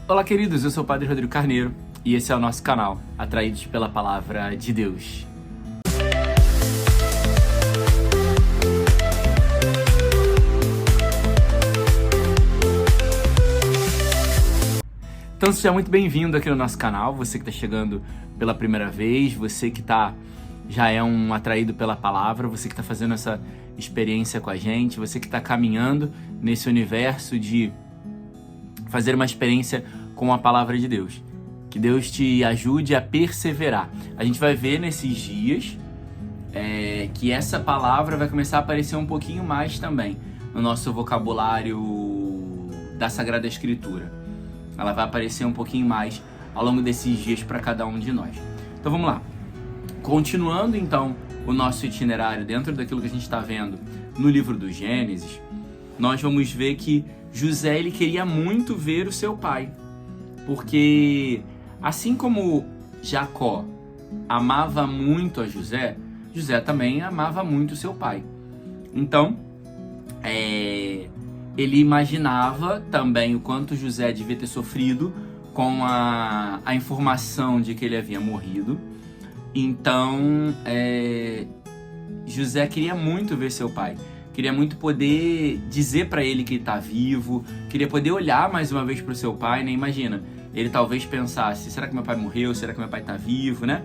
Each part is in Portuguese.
Olá, queridos, eu sou o Padre Rodrigo Carneiro e esse é o nosso canal, Atraídos pela Palavra de Deus. Então seja muito bem-vindo aqui no nosso canal, você que está chegando pela primeira vez, você que já é um atraído pela palavra, você que está fazendo essa experiência com a gente, você que está caminhando nesse universo de fazer uma experiência com a palavra de Deus. Que Deus te ajude a perseverar. A gente vai ver nesses dias que essa palavra vai começar a aparecer um pouquinho mais também no nosso vocabulário da Sagrada Escritura. Ela vai aparecer um pouquinho mais ao longo desses dias para cada um de nós. Então vamos lá. Continuando então o nosso itinerário dentro daquilo que a gente está vendo no livro do Gênesis, nós vamos ver que José ele queria muito ver o seu pai, porque assim como Jacó amava muito a José, José também amava muito o seu pai. Então, ele imaginava também o quanto José devia ter sofrido com a informação de que ele havia morrido. Então, José queria muito ver seu pai. Queria muito poder dizer para ele que ele está vivo. Queria poder olhar mais uma vez para o seu pai, né? Imagina, ele talvez pensasse, será que meu pai morreu? Será que meu pai está vivo, né?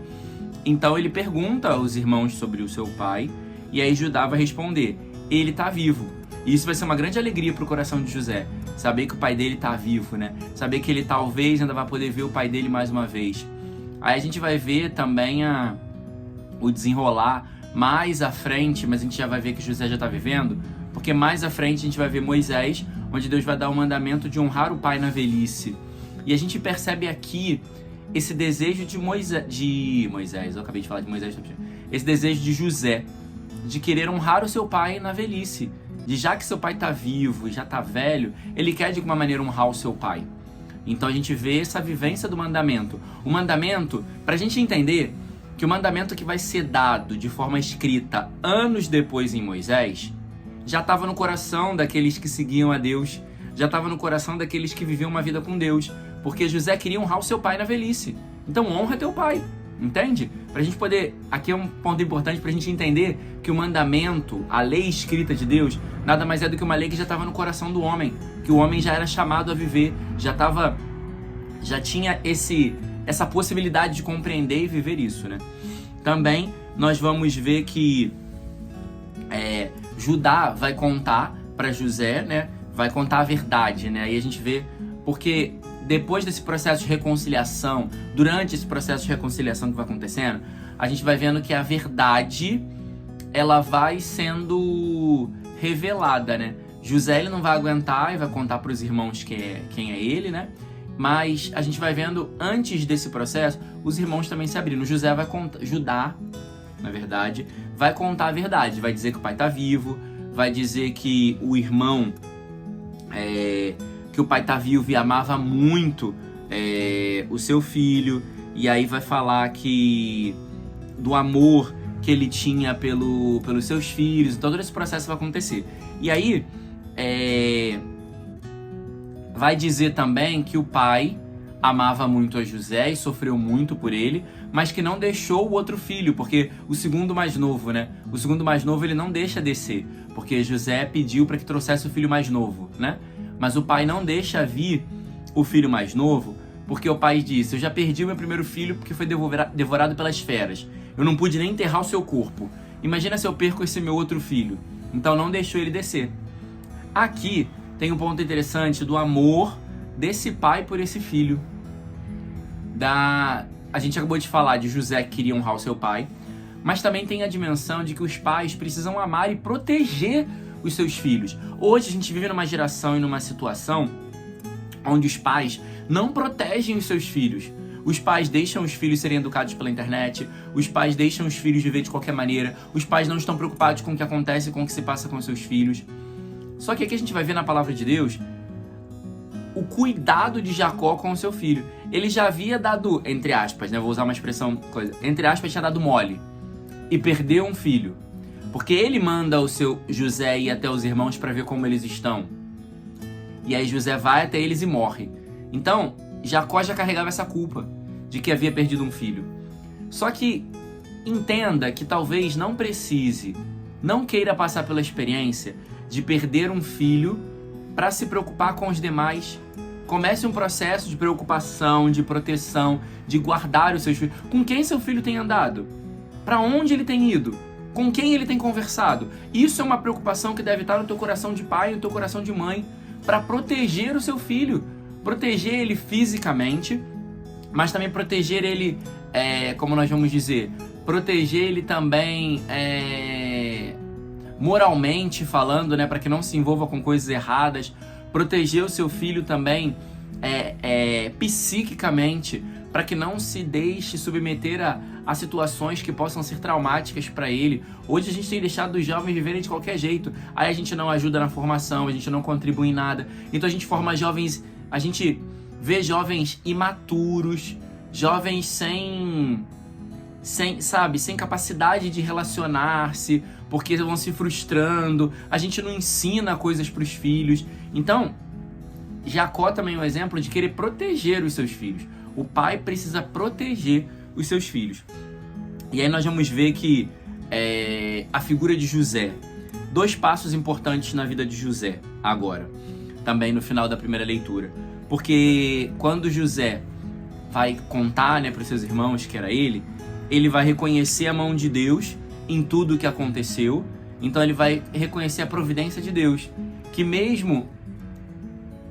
Então ele pergunta aos irmãos sobre o seu pai. E aí Judá vai responder, ele está vivo. E isso vai ser uma grande alegria para o coração de José. Saber que o pai dele está vivo, né? Saber que ele talvez ainda vai poder ver o pai dele mais uma vez. Aí a gente vai ver também o desenrolar mais à frente, mas a gente já vai ver que José já está vivendo, porque mais à frente a gente vai ver Moisés, onde Deus vai dar o mandamento de honrar o pai na velhice. E a gente percebe aqui esse desejo de Moisés, eu acabei de falar de Moisés, esse desejo de José, de querer honrar o seu pai na velhice, de já que seu pai está vivo e já está velho, ele quer de alguma maneira honrar o seu pai. Então a gente vê essa vivência do mandamento. O mandamento, para a gente entender que o mandamento que vai ser dado de forma escrita anos depois em Moisés, já estava no coração daqueles que seguiam a Deus, já estava no coração daqueles que viviam uma vida com Deus, porque José queria honrar o seu pai na velhice. Então honra teu pai, entende? Pra gente poder, aqui é um ponto importante pra gente entender que o mandamento, a lei escrita de Deus, nada mais é do que uma lei que já estava no coração do homem, que o homem já era chamado a viver, já tinha essa possibilidade de compreender e viver isso, né? Também nós vamos ver que Judá vai contar para José, né? Vai contar a verdade, né? Aí a gente vê, porque depois desse processo de reconciliação, durante esse processo de reconciliação que vai acontecendo, a gente vai vendo que a verdade, ela vai sendo revelada, né? José ele não vai aguentar e vai contar para os irmãos quem é ele, né? Mas a gente vai vendo, antes desse processo, os irmãos também se abrindo. Judá, na verdade, vai contar a verdade. Vai dizer que o pai está vivo, vai dizer que o irmão, que o pai está vivo e amava muito o seu filho. E aí vai falar do amor que ele tinha pelos seus filhos. Então todo esse processo vai acontecer. E aí vai dizer também que o pai amava muito a José e sofreu muito por ele, mas que não deixou o outro filho, porque o segundo mais novo, né? O segundo mais novo ele não deixa descer, porque José pediu para que trouxesse o filho mais novo, né? Mas o pai não deixa vir o filho mais novo, porque o pai disse, eu já perdi o meu primeiro filho porque foi devorado pelas feras. Eu não pude nem enterrar o seu corpo. Imagina se eu perco esse meu outro filho. Então não deixou ele descer. Aqui tem um ponto interessante do amor desse pai por esse filho. A gente acabou de falar de José que queria honrar o seu pai, mas também tem a dimensão de que os pais precisam amar e proteger os seus filhos. Hoje a gente vive numa geração e numa situação onde os pais não protegem os seus filhos. Os pais deixam os filhos serem educados pela internet, os pais deixam os filhos viver de qualquer maneira, os pais não estão preocupados com o que acontece e com o que se passa com os seus filhos. Só que aqui a gente vai ver na palavra de Deus o cuidado de Jacó com o seu filho. Ele já havia dado, entre aspas, né? Vou usar uma expressão, entre aspas, tinha dado mole e perdeu um filho. Porque ele manda o seu José ir até os irmãos para ver como eles estão. E aí José vai até eles e morre. Então, Jacó já carregava essa culpa de que havia perdido um filho. Só que entenda que talvez não precise, não queira passar pela experiência de perder um filho para se preocupar com os demais. Comece um processo de preocupação, de proteção, de guardar os seus filhos. Com quem seu filho tem andado? Para onde ele tem ido? Com quem ele tem conversado? Isso é uma preocupação que deve estar no teu coração de pai, no teu coração de mãe, para proteger o seu filho. Proteger ele fisicamente, mas também proteger ele, como nós vamos dizer, proteger ele também moralmente falando, né, para que não se envolva com coisas erradas. Proteger o seu filho também psiquicamente, para que não se deixe submeter a situações que possam ser traumáticas para ele. Hoje a gente tem deixado os jovens viverem de qualquer jeito. Aí a gente não ajuda na formação, a gente não contribui em nada. Então a gente forma jovens, a gente vê jovens imaturos, jovens sem capacidade de relacionar-se, porque vão se frustrando. A gente não ensina coisas para os filhos. Então, Jacó também é um exemplo de querer proteger os seus filhos. O pai precisa proteger os seus filhos. E aí nós vamos ver que a figura de José. 2 passos importantes na vida de José agora, também no final da primeira leitura. Porque quando José vai contar, né, para os seus irmãos que era ele vai reconhecer a mão de Deus em tudo o que aconteceu. Então ele vai reconhecer a providência de Deus. Que mesmo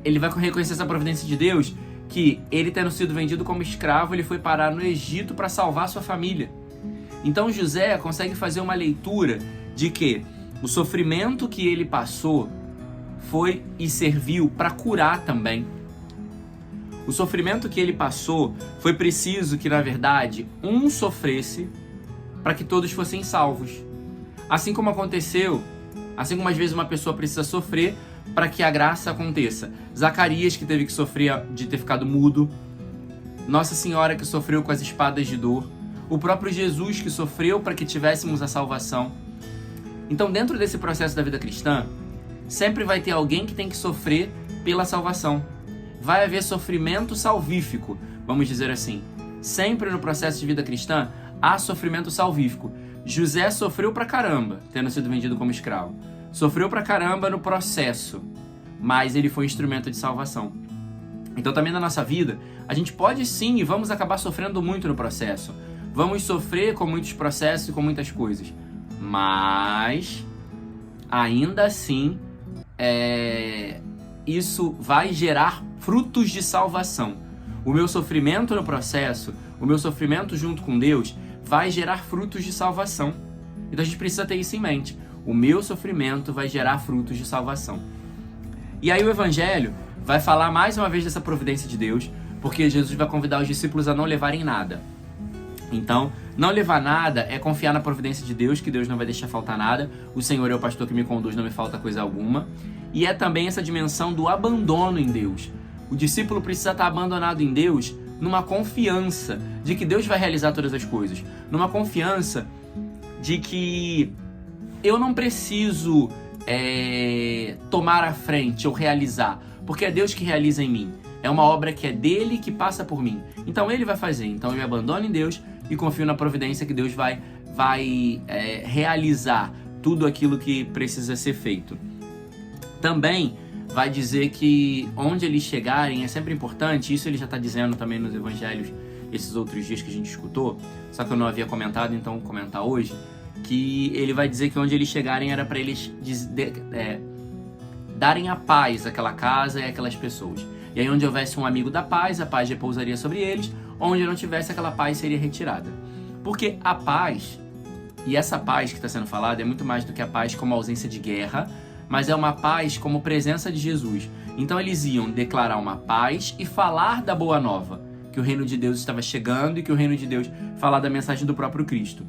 ele vai reconhecer essa providência de Deus, que ele tendo sido vendido como escravo, ele foi parar no Egito para salvar sua família. Então José consegue fazer uma leitura de que o sofrimento que ele passou foi e serviu para curar também. O sofrimento que ele passou foi preciso que, na verdade, um sofresse para que todos fossem salvos. Assim como aconteceu, assim como às vezes uma pessoa precisa sofrer para que a graça aconteça. Zacarias, que teve que sofrer de ter ficado mudo. Nossa Senhora, que sofreu com as espadas de dor. O próprio Jesus, que sofreu para que tivéssemos a salvação. Então, dentro desse processo da vida cristã, sempre vai ter alguém que tem que sofrer pela salvação. Vai haver sofrimento salvífico, vamos dizer assim. Sempre no processo de vida cristã, há sofrimento salvífico. José sofreu pra caramba, tendo sido vendido como escravo. Sofreu pra caramba no processo, mas ele foi instrumento de salvação. Então também na nossa vida, a gente pode sim e vamos acabar sofrendo muito no processo. Vamos sofrer com muitos processos e com muitas coisas. Mas, ainda assim, isso vai gerar frutos de salvação. O meu sofrimento no processo, o meu sofrimento junto com Deus, vai gerar frutos de salvação. Então a gente precisa ter isso em mente. O meu sofrimento vai gerar frutos de salvação. E aí o Evangelho vai falar mais uma vez dessa providência de Deus, porque Jesus vai convidar os discípulos a não levarem nada. Então, não levar nada é confiar na providência de Deus, que Deus não vai deixar faltar nada. O Senhor é o pastor que me conduz, não me falta coisa alguma. E é também essa dimensão do abandono em Deus. O discípulo precisa estar abandonado em Deus numa confiança de que Deus vai realizar todas as coisas. Numa confiança de que eu não preciso tomar a frente ou realizar, porque é Deus que realiza em mim. É uma obra que é dele, que passa por mim. Então ele vai fazer. Então eu me abandono em Deus e confio na providência que Deus vai realizar tudo aquilo que precisa ser feito. Também vai dizer que onde eles chegarem é sempre importante. Isso ele já está dizendo também nos evangelhos, esses outros dias que a gente escutou, só que eu não havia comentado, então vou comentar hoje, que ele vai dizer que onde eles chegarem era para eles darem a paz àquela casa e àquelas pessoas. E aí onde houvesse um amigo da paz, a paz repousaria sobre eles. Onde não tivesse, aquela paz seria retirada. Porque a paz, e essa paz que está sendo falada, é muito mais do que a paz como ausência de guerra, mas é uma paz como presença de Jesus. Então eles iam declarar uma paz e falar da boa nova, que o reino de Deus estava chegando e que o reino de Deus falar da mensagem do próprio Cristo.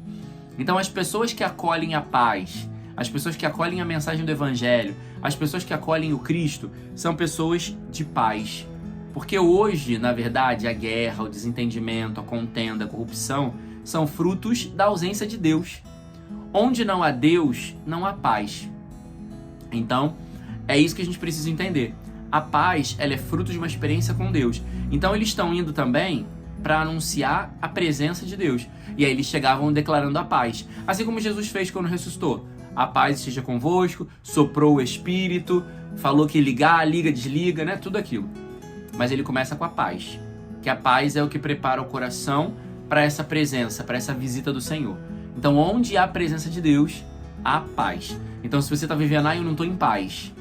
Então as pessoas que acolhem a paz, as pessoas que acolhem a mensagem do Evangelho, as pessoas que acolhem o Cristo, são pessoas de paz. Porque hoje, na verdade, a guerra, o desentendimento, a contenda, a corrupção, são frutos da ausência de Deus. Onde não há Deus, não há paz. Então, é isso que a gente precisa entender. A paz, ela é fruto de uma experiência com Deus. Então eles estão indo também para anunciar a presença de Deus. E aí eles chegavam declarando a paz. Assim como Jesus fez quando ressuscitou. A paz esteja convosco, soprou o Espírito, falou que ligar, liga, desliga, né? Tudo aquilo. Mas ele começa com a paz. Que a paz é o que prepara o coração para essa presença, para essa visita do Senhor. Então, onde há a presença de Deus, há paz. Então, se você está vivendo, eu não estou em paz,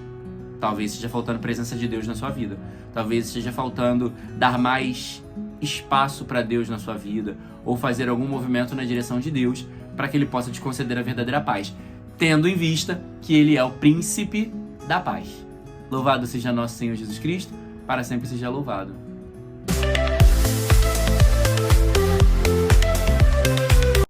talvez esteja faltando presença de Deus na sua vida. Talvez esteja faltando dar mais espaço para Deus na sua vida, ou fazer algum movimento na direção de Deus para que Ele possa te conceder a verdadeira paz, tendo em vista que Ele é o príncipe da paz. Louvado seja nosso Senhor Jesus Cristo, para sempre seja louvado.